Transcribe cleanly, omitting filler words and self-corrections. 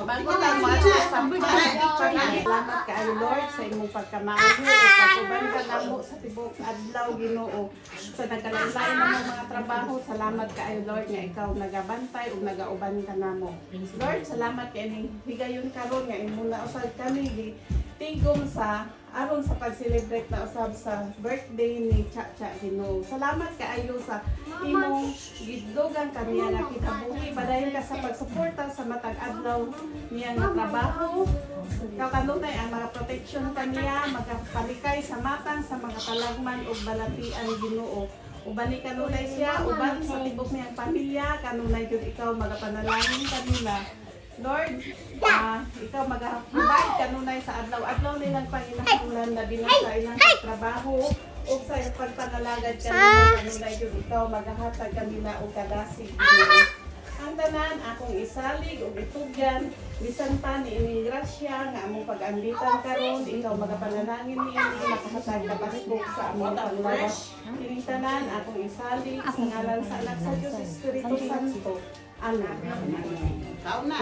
Bago lang mo salamat kaayo Lord sa imong pagkamaayo ug pag-uban ka namo sa tibok adlaw Ginoo sa nagkalain-lain namong mga trabaho. Salamat kaayo Lord nga ikaw nagabantay ug nagauban ka namo. Lord, salamat kay ning higayon karon nga imo na usab kami tigom sa aron sa pag-celebrate na usab sa birthday ni Chacha Ginoo. Salamat kaayo sa imong gidlogan kaniya nga kinabuhi. Padayon ka sa pagsuporta sa matag adlaw niya nga trabaho. Ikaw kanunay ang mga protection kaniya, magapalikay sa matang sa mga talagman ug balatian Ginoo. Uban ni kanunay siya, uban sa tibok niyang pamilya, kanunay jud ikaw magapanalangin kanila. Lord, ikaw mag-hubay kanunay sa adlaw-adlaw nilang panginahanglan na bilang sa ilang trabaho o sa pagpanalagad kanunay jud ikaw maghahatag kanila og kadasig. Ang tanan akong isalig ug itugyan bisan pa ni ining grasya nga among pag-ambitan karon ikaw magapanalangin niini makahatag ka pasok sa among panglawas. Kining tanan akong isalig sa ngalan sa anak sa Dios Espiritu Santo. Amen. Kauna.